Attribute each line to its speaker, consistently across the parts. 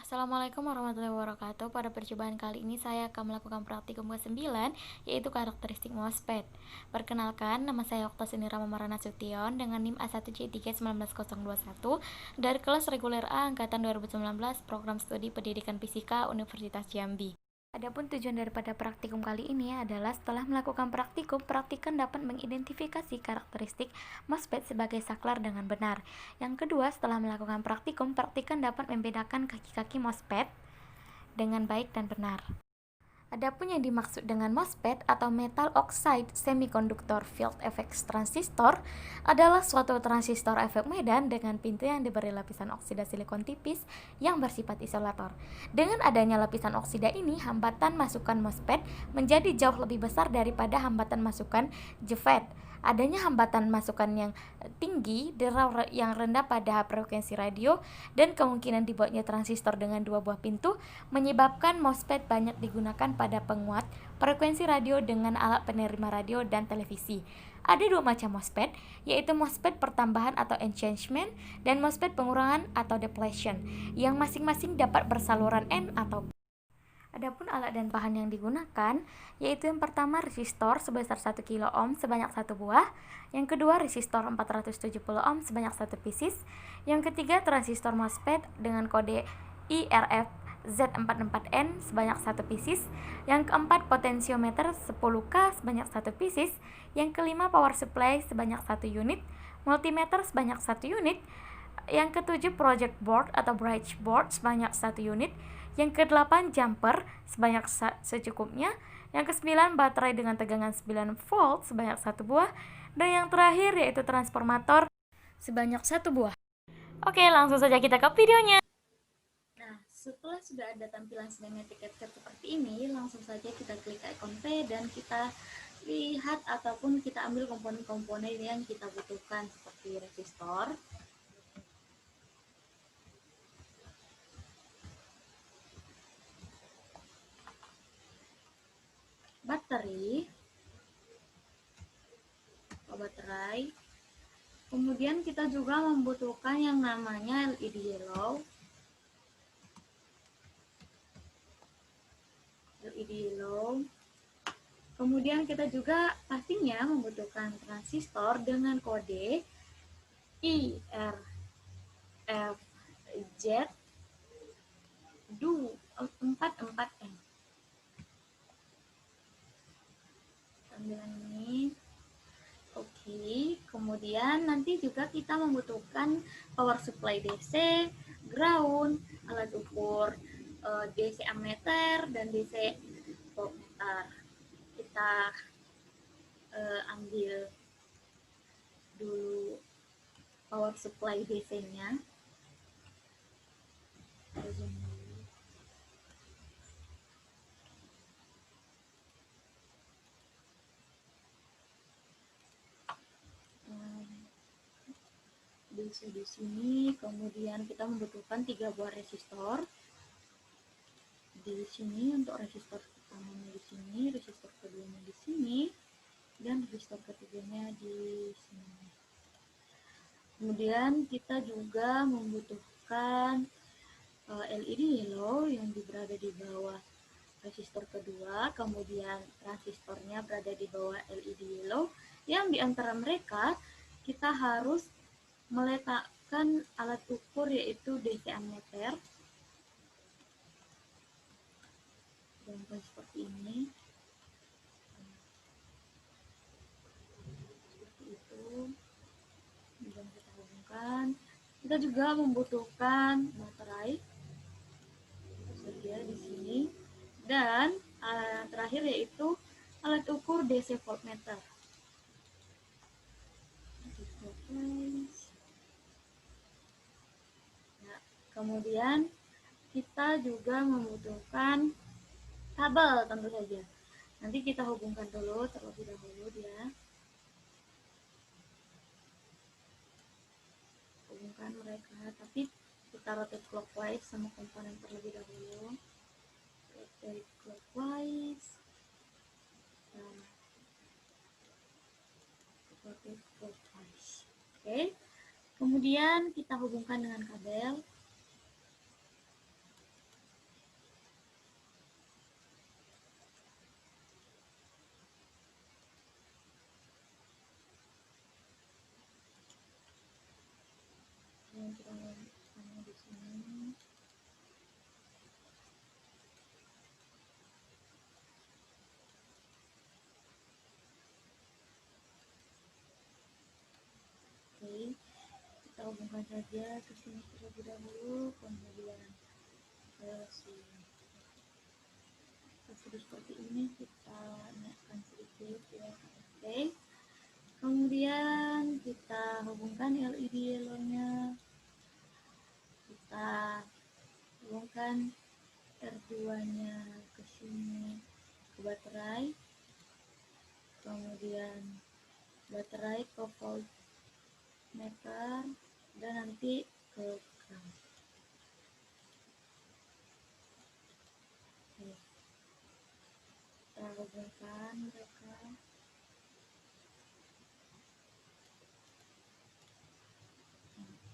Speaker 1: Assalamualaikum warahmatullahi wabarakatuh. Pada percobaan kali ini saya akan melakukan praktikum ke-9, yaitu karakteristik MOSFET. Perkenalkan, nama saya Oktasini Ramamarana Nasution dengan NIM A1C31901 dari kelas reguler A angkatan 2019 Program Studi Pendidikan Fisika Universitas Jambi. Adapun tujuan daripada praktikum kali ini adalah setelah melakukan praktikum, praktikan dapat mengidentifikasi karakteristik MOSFET sebagai saklar dengan benar. Yang kedua, setelah melakukan praktikum, praktikan dapat membedakan kaki-kaki MOSFET dengan baik dan benar. Adapun yang dimaksud dengan MOSFET atau Metal Oxide Semiconductor Field Effect Transistor adalah suatu transistor efek medan dengan pintu yang diberi lapisan oksida silikon tipis yang bersifat isolator. Dengan adanya lapisan oksida ini, hambatan masukan MOSFET menjadi jauh lebih besar daripada hambatan masukan JFET. Adanya hambatan masukan yang tinggi, derau yang rendah pada frekuensi radio, dan kemungkinan dibuatnya transistor dengan dua buah pintu menyebabkan MOSFET banyak digunakan pada penguat frekuensi radio dengan alat penerima radio dan televisi. Ada dua macam MOSFET, yaitu MOSFET pertambahan atau enhancement dan MOSFET pengurangan atau depletion, yang masing-masing dapat bersaluran N atau P. Adapun alat dan bahan yang digunakan, yaitu yang pertama resistor sebesar 1 kilo ohm sebanyak 1 buah, yang kedua resistor 470 ohm sebanyak 1 pieces, yang ketiga transistor MOSFET dengan kode IRF Z44N sebanyak 1 pieces, yang keempat potensiometer 10K sebanyak 1 pieces, yang kelima power supply sebanyak 1 unit, multimeter sebanyak 1 unit, yang ketujuh project board atau bridge board sebanyak 1 unit, yang ke-8 jumper sebanyak secukupnya, yang ke-9 baterai dengan tegangan 9 volt sebanyak 1 buah, dan yang terakhir yaitu transformator sebanyak 1 buah. Oke, langsung saja kita ke videonya.
Speaker 2: Nah, setelah sudah ada tampilan schematic capture seperti ini, langsung saja kita klik icon P dan kita lihat ataupun kita ambil komponen-komponen yang kita butuhkan seperti resistor, baterai, kemudian kita juga membutuhkan yang namanya LED yellow. Kemudian kita juga pastinya membutuhkan transistor dengan kode IRFZ44N. Tampilan ini. Oke, kemudian nanti juga kita membutuhkan power supply DC, ground, alat ukur DC ammeter dan DC voltmeter. Kita ambil dulu power supply DC-nya. DC di sini, kemudian kita membutuhkan 3 buah resistor. Di sini untuk resistor pertamanya di sini, resistor keduanya di sini, dan resistor ketiganya di sini. Kemudian kita juga membutuhkan LED yellow yang berada di bawah resistor kedua, kemudian transistornya berada di bawah LED yellow, yang di antara mereka kita harus meletakkan alat ukur yaitu DC ammeter. Dan seperti ini. Seperti itu. Dan kita hubungkan. Kita juga membutuhkan baterai. Tersedia di sini. Dan terakhir yaitu alat ukur DC voltmeter. Nah, kemudian kita juga membutuhkan kabel tentu saja. Nanti kita hubungkan dulu terlebih dahulu dia. Hubungkan mereka, tapi kita rotate clockwise sama komponen terlebih dahulu. Rotate clockwise. Dan rotate clockwise. Oke. Kemudian kita hubungkan dengan kabel. hubungkan saja ke sini terlebih dahulu, kemudian ke sini. Sudah seperti ini, kita naikkan sedikit ya. Oke. Kemudian kita hubungkan LED yellow-nya. Kita hubungkan R2-nya ke sini, ke baterai. Kemudian baterai ke voltmeter dan nanti ke ground. Oke. Kita hubungkan mereka.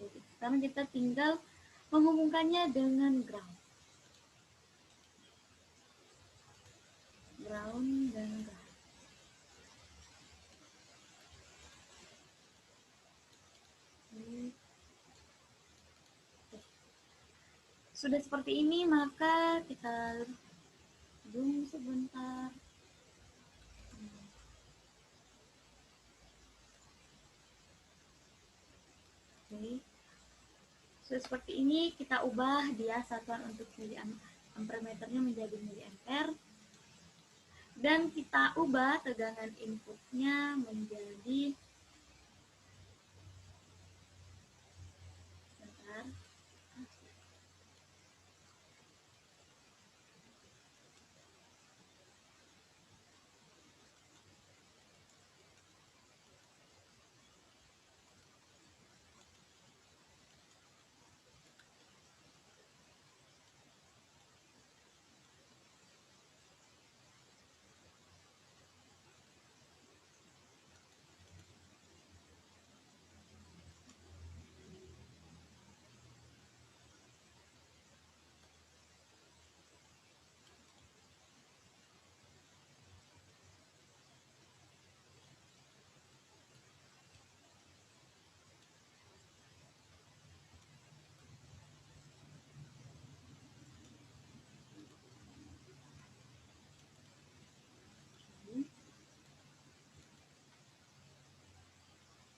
Speaker 2: Oke. Sekarang kita tinggal menghubungkannya dengan ground. Ground dan ground. Sudah seperti ini, maka kita zoom sebentar. Oke. Sudah seperti ini, kita ubah dia satuan untuk miliampermeternya menjadi miliampere. Dan kita ubah tegangan inputnya menjadi sebentar.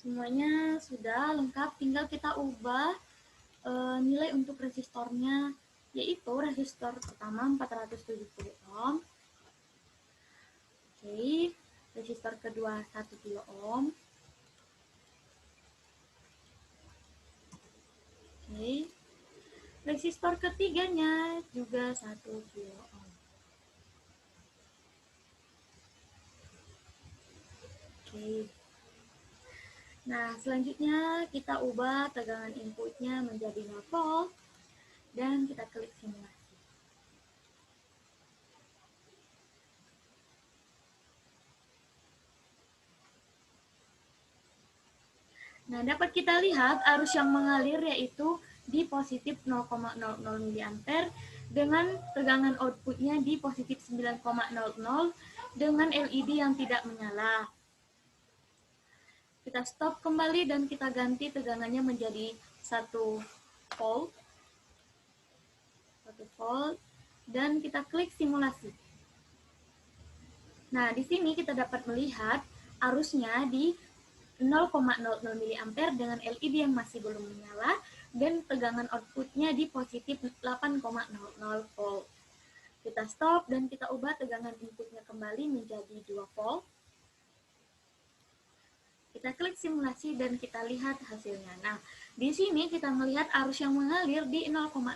Speaker 2: Semuanya sudah lengkap, tinggal kita ubah nilai untuk resistornya, yaitu resistor pertama 470 ohm. Oke, resistor kedua 1 kilo ohm. Oke, resistor ketiganya juga 1 kilo ohm. Oke. Nah, selanjutnya kita ubah tegangan inputnya menjadi 0 volt dan kita klik simulasi. Nah, dapat kita lihat arus yang mengalir yaitu di positif 0,00 mA dengan tegangan outputnya di positif 9,00 dengan LED yang tidak menyala. Kita stop kembali dan kita ganti tegangannya menjadi 1 volt. 1 volt dan kita klik simulasi. Nah, di sini kita dapat melihat arusnya di 0,00 mA dengan LED yang masih belum menyala dan tegangan outputnya di positif 8,00 volt. Kita stop dan kita ubah tegangan inputnya kembali menjadi 2 volt. Kita klik simulasi dan kita lihat hasilnya. Nah, di sini kita melihat arus yang mengalir di 0,00 mA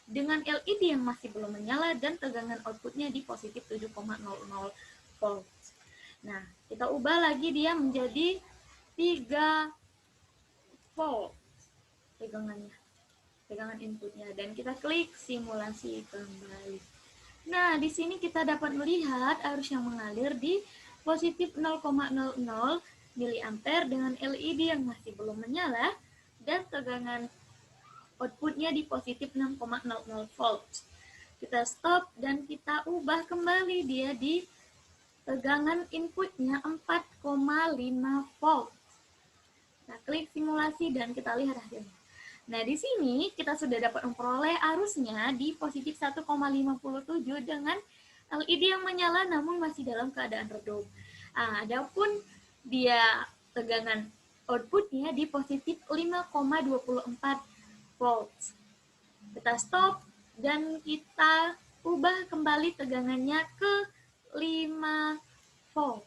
Speaker 2: dengan LED yang masih belum menyala dan tegangan outputnya di positif 7,00 volt. Nah, kita ubah lagi dia menjadi 3 volt tegangan inputnya dan kita klik simulasi kembali. Nah, di sini kita dapat melihat arus yang mengalir di positif 0,00 mA dengan LED yang masih belum menyala dan tegangan outputnya di positif 6,00 volt. Kita stop dan kita ubah kembali dia di tegangan inputnya 4,5 volt. Kita klik simulasi dan kita lihat hasilnya. Nah, di sini kita sudah dapat memperoleh arusnya di positif 1,57 dengan LED yang menyala namun masih dalam keadaan redup. Adapun dia tegangan outputnya di positif 5,24 volts. Kita stop dan kita ubah kembali tegangannya ke 5 volt.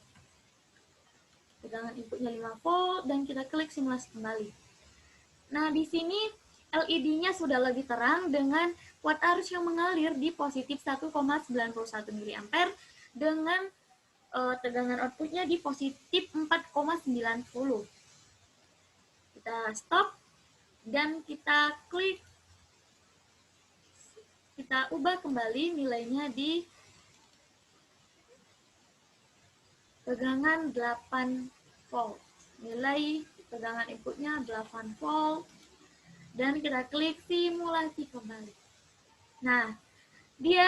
Speaker 2: Tegangan inputnya 5 volt dan kita klik simulasi kembali. Nah, di sini LED-nya sudah lebih terang dengan watt arus yang mengalir di positif 1,91 mA dengan tegangan outputnya di positif 4,90. Kita stop dan kita klik, kita ubah kembali nilainya di tegangan 8 volt. Nilai tegangan inputnya 8 volt dan kita klik simulasi kembali. Nah, dia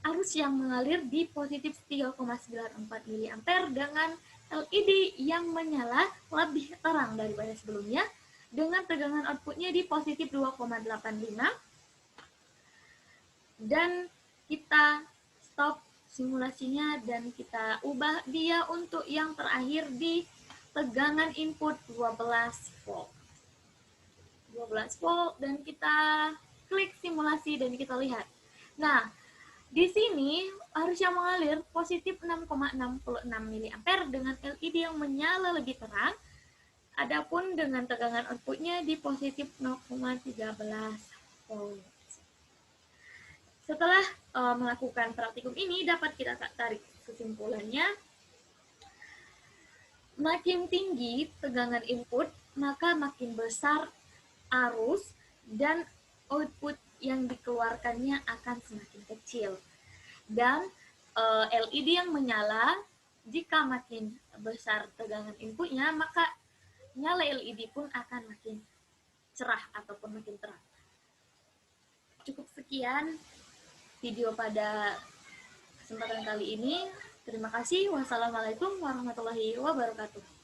Speaker 2: arus yang mengalir di positif 3,94 mA dengan LED yang menyala lebih terang daripada sebelumnya dengan tegangan outputnya di positif 2,85 dan kita stop simulasinya dan kita ubah dia untuk yang terakhir di tegangan input 12 volt. 12 volt dan kita klik simulasi dan kita lihat. Nah, di sini arus yang mengalir positif 6,66 mA dengan LED yang menyala lebih terang. Adapun dengan tegangan outputnya di positif 0,13 volt. Setelah melakukan praktikum ini dapat kita tarik kesimpulannya. Makin tinggi tegangan input, maka makin besar arus dan output yang dikeluarkannya akan semakin kecil. Dan LED yang menyala, jika makin besar tegangan inputnya, maka nyala LED pun akan makin cerah ataupun makin terang. Cukup sekian video pada kesempatan kali ini. Terima kasih. Wassalamualaikum warahmatullahi wabarakatuh.